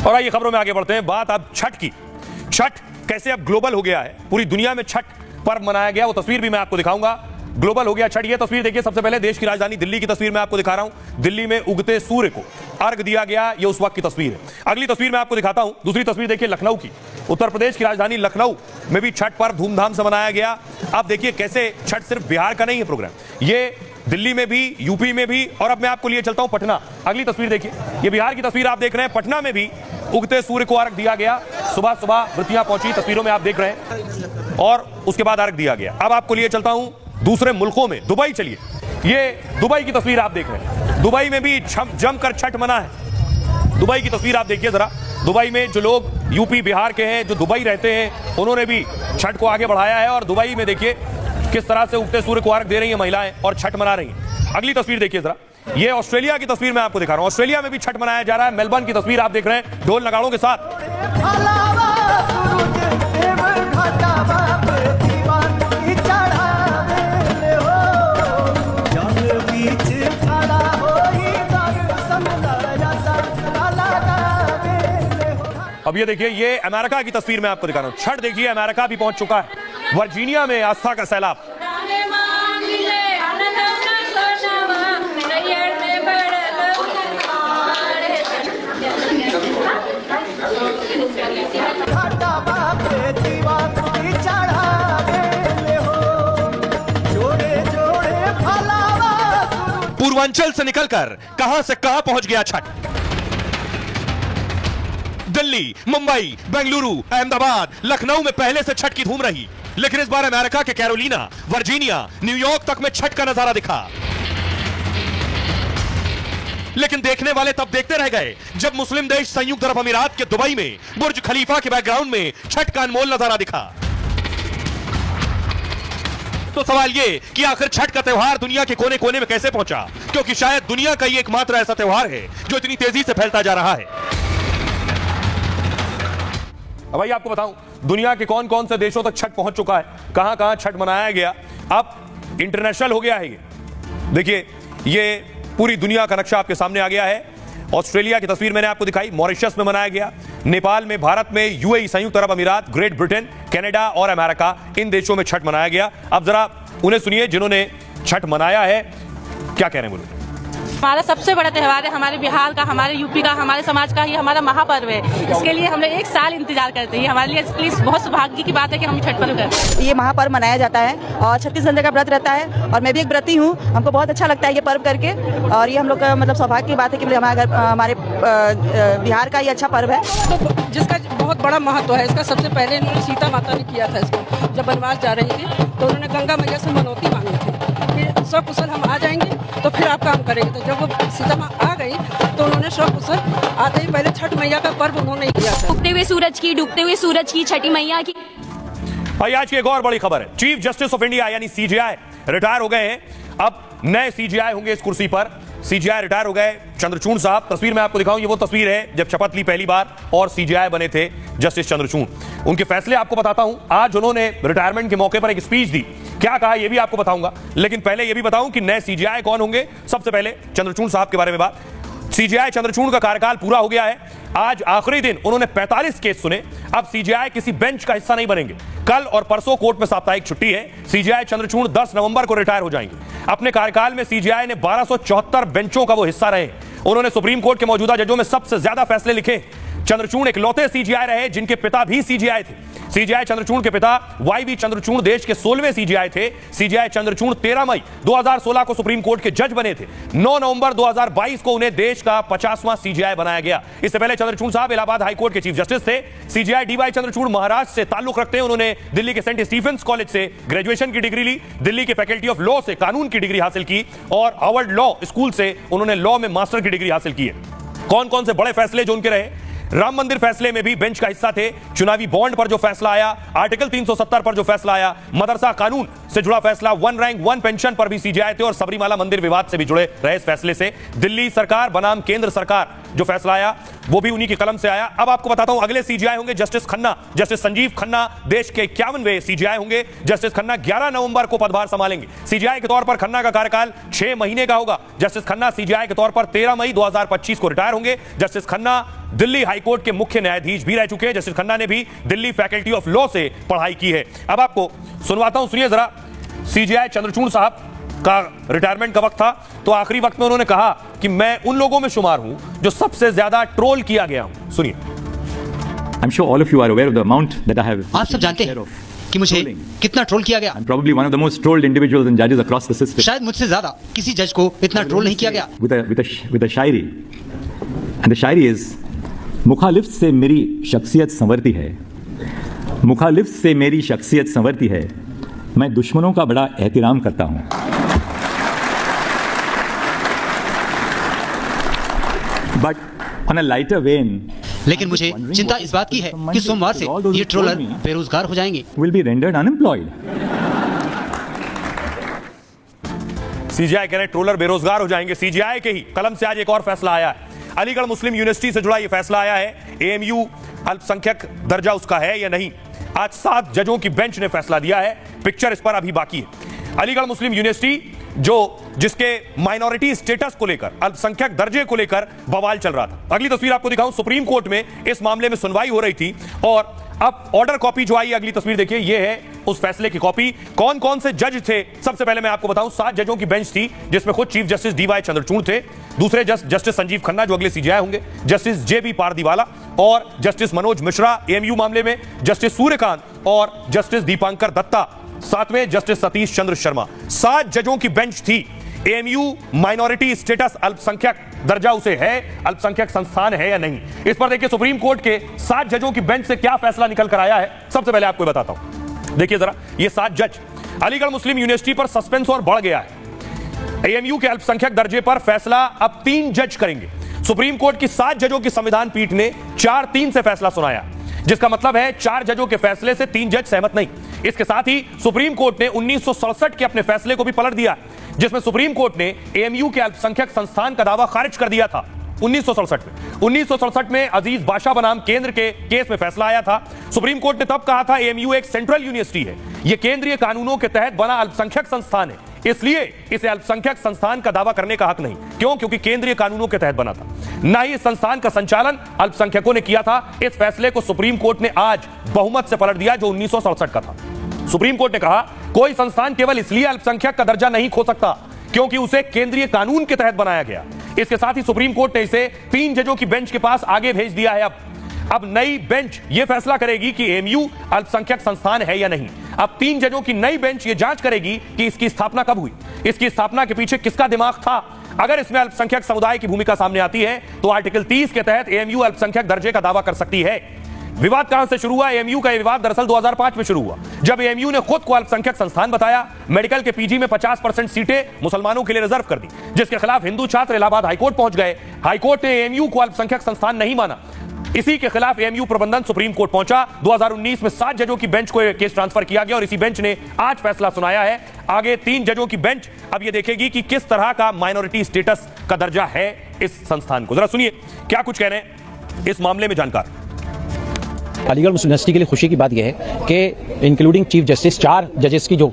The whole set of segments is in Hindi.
और आइए खबरों में आगे बढ़ते हैं। बात अब छठ की। छठ कैसे अब ग्लोबल हो गया है, पूरी दुनिया में छठ पर्व मनाया गया, वो तस्वीर भी मैं आपको दिखाऊंगा। ग्लोबल हो गया छठ। ये तस्वीर देखिए, सबसे पहले देश की राजधानी दिल्ली की तस्वीर मैं आपको दिखा रहा हूं। दिल्ली में उगते सूर्य को अर्घ दिया गया, ये उस वक्त की तस्वीर है। अगली तस्वीर मैं आपको दिखाता हूं। दूसरी तस्वीर देखिए लखनऊ की। उत्तर प्रदेश की राजधानी लखनऊ में भी छठ पर्व धूमधाम से मनाया गया। अब देखिए कैसे छठ सिर्फ बिहार का नहीं है प्रोग्राम, ये दिल्ली में भी, यूपी में भी, और अब मैं आपको लिए चलता हूं पटना। अगली तस्वीर देखिए, ये बिहार की तस्वीर आप देख रहे हैं। पटना में भी उगते सूर्य को अर्घ दिया गया। सुबह सुबह वृत्तियां पहुंची, तस्वीरों में आप देख रहे हैं, और उसके बाद अर्घ दिया गया। अब आपको लिए चलता हूं दूसरे मुल्कों में, दुबई चलिए। ये दुबई की तस्वीर आप देख रहे हैं। दुबई में भी जमकर छठ मना है। दुबई की तस्वीर आप देखिए जरा। दुबई में जो लोग यूपी बिहार के हैं, जो दुबई रहते हैं, उन्होंने भी छठ को आगे बढ़ाया है। और दुबई में देखिए किस तरह से उगते सूर्य को अर्घ दे रही हैं महिलाएं और छठ मना रही हैं। अगली तस्वीर देखिए जरा, ये ऑस्ट्रेलिया की तस्वीर मैं आपको दिखा रहा हूं। ऑस्ट्रेलिया में भी छठ मनाया जा रहा है। मेलबर्न की तस्वीर आप देख रहे हैं, ढोल नगाड़ों के साथ। अब ये देखिए, ये अमेरिका की तस्वीर मैं आपको दिखा रहा हूं। छठ देखिए, अमेरिका भी पहुंच चुका है। वर्जीनिया में आस्था का सैलाब। पूर्वांचल से निकलकर कहां से कहां पहुंच गया छठ। दिल्ली, मुंबई, बेंगलुरु, अहमदाबाद, लखनऊ में पहले से छठ की धूम रही, लेकिन इस बार अमेरिका के कैरोलिना, वर्जीनिया, न्यूयॉर्क तक में छठ का नजारा दिखा। लेकिन देखने वाले तब देखते रह गए जब मुस्लिम देश संयुक्त अरब अमीरात के दुबई में बुर्ज खलीफा के बैकग्राउंड में छठ का अनमोल नजारा दिखा। तो सवाल ये कि आखिर छठ का त्योहार दुनिया के कोने कोने में कैसे पहुंचा, क्योंकि शायद दुनिया का ये एकमात्र ऐसा त्योहार है जो इतनी तेजी से फैलता जा रहा है। अब भाई आपको बताऊं, दुनिया के कौन कौन से देशों तक छठ पहुंच चुका है, कहां कहां छठ मनाया गया। अब इंटरनेशनल हो गया है ये। देखिए, ये पूरी दुनिया का नक्शा आपके सामने आ गया है। ऑस्ट्रेलिया की तस्वीर मैंने आपको दिखाई, मॉरिशस में मनाया गया। नेपाल में, भारत में, यूएई संयुक्त अरब अमीरात, ग्रेट ब्रिटेन, कनाडा और अमेरिका, इन देशों में छठ मनाया गया। अब जरा उन्हें सुनिए जिन्होंने छठ मनाया है, क्या कह रहे हैं बोलो। हमारा सबसे बड़ा त्यौहार है, हमारे बिहार का, हमारे यूपी का, हमारे समाज का, ये हमारा महापर्व है। इसके लिए हम लोग एक साल इंतजार करते हैं। हमारे लिए प्लीज बहुत सौभाग्य की बात है कि हम छठ पर्व करते हैं। ये महापर्व मनाया जाता है और 36 घंटे का व्रत रहता है, और मैं भी एक व्रती हूँ। हमको बहुत अच्छा लगता है ये पर्व करके, और ये हम लोग का मतलब सौभाग्य की बात है कि हमारे बिहार का ये अच्छा पर्व है, जिसका बहुत बड़ा महत्व है। इसका सबसे पहले इन्होंने सीता माता ने किया था इसको, जब वनवास जा रही थी तो उन्होंने गंगा मैया से मनौती मांगी थी कि सकुशल हम आ जाएंगे तो फिर आप काम करेंगे। तो जब वो सीता माँ आ गई तो उन्होंने सकुशल आते ही पहले छठ मैया का पर्व उन्होंने किया था। उगते हुए सूरज की छठी मैया की। भाई आज की एक और बड़ी खबर है, चीफ जस्टिस ऑफ इंडिया यानी सीजेआई रिटायर हो गए हैं। अब नए सीजेआई होंगे इस कुर्सी पर। सीजेआई रिटायर हो गए चंद्रचूड़ साहब। तस्वीर मैं आपको दिखाऊं, ये वो तस्वीर है जब शपथ ली पहली बार और सीजेआई बने थे जस्टिस चंद्रचूड़। उनके फैसले आपको बताता हूं। आज उन्होंने रिटायरमेंट के मौके पर एक स्पीच दी, क्या कहा ये भी आपको बताऊंगा। लेकिन पहले ये भी बताऊं कि नए सीजेआई कौन होंगे। सबसे पहले चंद्रचूड़ साहब के बारे में बात। सीजेआई चंद्रचूड़ का कार्यकाल पूरा हो गया है। आज आखिरी दिन उन्होंने 45 केस सुने। अब सीजेआई किसी बेंच का हिस्सा नहीं बनेंगे। कल और परसों कोर्ट में साप्ताहिक छुट्टी है। सीजेआई चंद्रचूड़ 10 नवंबर को रिटायर हो जाएंगे। अपने कार्यकाल में सीजेआई ने 1274 बेंचों का वो हिस्सा रहे। उन्होंने सुप्रीम कोर्ट के मौजूदा जजों में सबसे ज्यादा फैसले लिखे। चंद्रचूड़ इकलौते सीजेआई रहे जिनके पिता भी सीजेआई थे। सीजेआई चंद्रचूड़ के पिता वाई.वी. चंद्रचूड़ देश के 16वें सीजेआई थे। सीजेआई चंद्रचूड़ 13 मई 2016 को सुप्रीम कोर्ट के जज बने थे। 9 नवंबर 2022 को उन्हें देश का 50वां सीजेआई बनाया गया। इससे पहले चंद्रचूड़ साहब इलाहाबाद हाईकोर्ट के चीफ जस्टिस थे। CJI D Y. चंद्रचूड़ महाराष्ट्र से ताल्लुक रखते हैं। उन्होंने दिल्ली के सेंट स्टीफेंस कॉलेज से ग्रेजुएशन की डिग्री ली, दिल्ली के फैकल्टी ऑफ लॉ से कानून की डिग्री हासिल की, और हार्वर्ड लॉ स्कूल से उन्होंने लॉ में मास्टर की डिग्री हासिल की है। कौन कौन से बड़े फैसले जो उनके रहे, राम मंदिर फैसले में भी बेंच का हिस्सा थे। चुनावी बॉन्ड पर जो फैसला आया, आर्टिकल 370 पर जो फैसला आया, मदरसा कानून, से जुड़ा फैसला, वन रैंक वन पेंशन पर भी सीजेआई थे और सबरीमाला मंदिर विवाद से भी जुड़े रहे इस फैसले से। दिल्ली सरकार बनाम केंद्र सरकार जो फैसला आया वो भी उन्हीं की कलम से आया। अब आपको बताता हूं अगले सीजेआई होंगे जस्टिस खन्ना, जस्टिस संजीव खन्ना देश के 51वें सीजेआई होंगे। जस्टिस खन्ना 11 नवंबर को पदभार संभालेंगे। सीजेआई के तौर पर खन्ना का कार्यकाल 6 महीने का होगा। जस्टिस खन्ना सीजेआई के तौर पर 13 मई 2025 को रिटायर होंगे। जस्टिस खन्ना दिल्ली हाईकोर्ट के मुख्य न्यायाधीश भी रह चुके हैं। जस्टिस खन्ना ने भी दिल्ली फैकल्टी ऑफ लॉ से पढ़ाई की है। अब आपको सुनवाता हूं, सुनिए जरा। सीजेआई चंद्रचूड़ साहब का रिटायरमेंट का वक्त था तो आखिरी वक्त में उन्होंने कहा कि मैं उन लोगों में शुमार हूं जो सबसे ज्यादा ट्रोल किया गया हूं। सुनिए। I'm sure all of you are aware of the amount that I have. आप सब जानते हैं कि मुझे कितना ट्रोल किया गया। I'm probably one of the most trolled individuals and judges across the system. शायद मुझसे ज्यादा किसी जज को इतना ट्रोल नहीं किया गया। With a Shayari, and the Shayari is मुखालिफ से मेरी शख्सियत संवरती है, मुखालिफ से मेरी शख्सियत संवरती है, मैं दुश्मनों का बड़ा एहतराम करता हूं। But on a lighter vein, लेकिन मुझे चिंता इस बात की है कि सोमवार से ये ट्रोलर बेरोजगार हो जाएंगे। will be rendered unemployed. CJI कह रहे हैं ट्रोलर बेरोजगार हो जाएंगे। सीजेआई के ही कलम से आज एक और फैसला आया है। अलीगढ़ मुस्लिम यूनिवर्सिटी से जुड़ा यह फैसला आया है। एएमयू अल्पसंख्यक दर्जा उसका है या नहीं, आज 7 जजों की बेंच ने फैसला दिया है। पिक्चर इस पर अभी बाकी है। अलीगढ़ मुस्लिम यूनिवर्सिटी जिसके माइनॉरिटी स्टेटस को लेकर, अल्पसंख्यक दर्जे को लेकर बवाल चल रहा था। अगली तस्वीर आपको दिखाऊं, सुप्रीम कोर्ट में इस मामले में सुनवाई हो रही थी और अब ऑर्डर कॉपी जो आई, अगली तस्वीर देखिए, ये है उस फैसले की कॉपी। कौन कौन से जज थे, सबसे पहले मैं आपको बताऊं 7 जजों की बेंच थी जिसमें खुद चीफ जस्टिस डीवाई चंद्रचूड़ थे, दूसरे जस्टिस संजीव खन्ना जो अगले सीजेआई होंगे, जस्टिस जेबी पारदीवाला और जस्टिस मनोज मिश्रा एएमयू मामले में, जस्टिस सूर्यकांत और जस्टिस दीपांकर दत्ता, सातवें जस्टिस सतीश चंद्र शर्मा। 7 जजों की बेंच थी। एएमयू माइनॉरिटी स्टेटस अल्पसंख्यक दर्जा उसे है, अल्पसंख्यक संस्थान है या नहीं, इस पर देखिए सुप्रीम कोर्ट के 7 जजों की बेंच से क्या फैसला निकल कर आया है। सबसे पहले आपको बताता हूं, देखिए जरा ये 7 जज। अलीगढ़ मुस्लिम यूनिवर्सिटी पर सस्पेंस और बढ़ गया है। एएमयू के अल्पसंख्यक दर्जे पर फैसला अब 3 जज करेंगे। सुप्रीम कोर्ट की 7 जजों की संविधान पीठ ने 4-3 से फैसला सुनाया, जिसका मतलब है 4 जजों के फैसले से 3 जज सहमत नहीं। इसके साथ ही सुप्रीम कोर्ट ने 1967 के अपने फैसले को भी पलट दिया, जिसमें सुप्रीम कोर्ट ने एएमयू के अल्पसंख्यक संस्थान का दावा खारिज कर दिया था 1967 में अजीज बादशाह बनाम केंद्र के केस में फैसला आया था। सुप्रीम कोर्ट ने तब कहा था एएमयू एक सेंट्रल यूनिवर्सिटी है, यह केंद्रीय कानूनों के तहत बना अल्पसंख्यक संस्थान है, इसलिए इसे अल्पसंख्यक संस्थान का दावा करने का हक नहीं। क्यों? क्योंकि केंद्रीय कानूनों के तहत बना था, ना ही इस संस्थान का संचालन अल्पसंख्यकों ने किया था। इस फैसले को सुप्रीम कोर्ट ने आज बहुमत से पलट दिया जो 1967 का था। सुप्रीम कोर्ट ने कहा कोई संस्थान केवल इसलिए अल्पसंख्यक का दर्जा नहीं खो सकता क्योंकि उसे केंद्रीय कानून के तहत बनाया गया। इसके साथ ही सुप्रीम कोर्ट ने इसे 3 जजों की बेंच के पास आगे भेज दिया है। अब नई बेंच यह फैसला करेगी कि एएमयू अल्पसंख्यक संस्थान है या नहीं। अब 3 जजों की नई बेंच यह जांच करेगी कि इसकी स्थापना कब हुई, इसकी स्थापना के पीछे किसका दिमाग था। अगर इसमें अल्पसंख्यक समुदाय की भूमिका सामने आती है तो आर्टिकल 30 के तहत एएमयू अल्पसंख्यक दर्जे का दावा कर सकती है। विवाद कहां से शुरू हुआ? एएमयू का विवाद दरअसल 2005 में शुरू हुआ, जब एएमयू ने खुद को अल्पसंख्यक संस्थान बताया। मेडिकल के पीजी में 50% सीटें मुसलमानों के लिए रिजर्व कर दी, जिसके खिलाफ हिंदू छात्र इलाहाबाद हाईकोर्ट पहुंच गए। हाईकोर्ट ने एएमयू को अल्पसंख्यक संस्थान नहीं माना। इसी के खिलाफ एएमयू प्रबंधन सुप्रीम कोर्ट पहुंचा। 2019 में 7 जजों की बेंच को केस ट्रांसफर किया गया और इसी बेंच ने आज फैसला सुनाया है। आगे 3 जजों की बेंच अब यह देखेगी कि किस तरह का माइनॉरिटी स्टेटस का दर्जा है इस संस्थान को। जरा सुनिए क्या कुछ कह रहे हैं इस मामले में जानकार। अलीगढ़ मुस्लिम यूनिवर्सिटी के लिए खुशी की बात यह है कि इंक्लूडिंग चीफ जस्टिस 4 जजेस की जो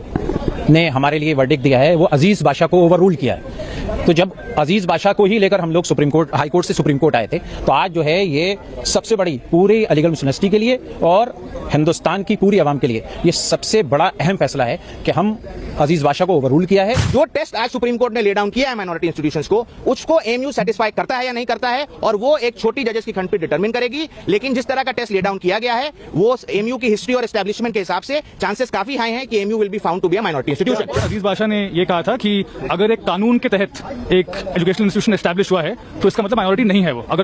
ने हमारे लिए वर्डिक्ट दिया है वो अजीज बादशाह को ओवररूल किया है। तो जब अजीज बादशाह को ही लेकर हम लोग सुप्रीम कोर्ट, हाई कोर्ट से सुप्रीम कोर्ट आए थे, तो आज जो है ये सबसे बड़ी पूरी अलीगढ़ मुस्लिम यूनिवर्सिटी के लिए और हिंदुस्तान की पूरी आवाम के लिए ये सबसे बड़ा अहम फैसला है कि हम अजीज बादशाह को ओवररूल किया है। जो टेस्ट आज सुप्रीम कोर्ट ने ले डाउन किया है माइनॉरिटी इंस्टीट्यूशंस को, उसको एएमयू सेटिस्फाई करता है या नहीं करता है, और वो एक छोटी जजेस की खंडपीठ डिटरमिन करेगी। लेकिन जिस तरह का टेस्ट ले डाउन किया गया है वो एएमयू की हिस्ट्री और एस्टैब्लिशमेंट के हिसाब से चांसेस काफी हाई हैं कि AMU will be found to be a minority institution. Aziz Badshah ने ये कहा था कि अगर एक कानून के तहत एक एजुकेशनल इंस्टीट्यूशन एस्टैब्लिश हुआ है तो इसका मतलब माइनॉरिटी नहीं है वो। अगर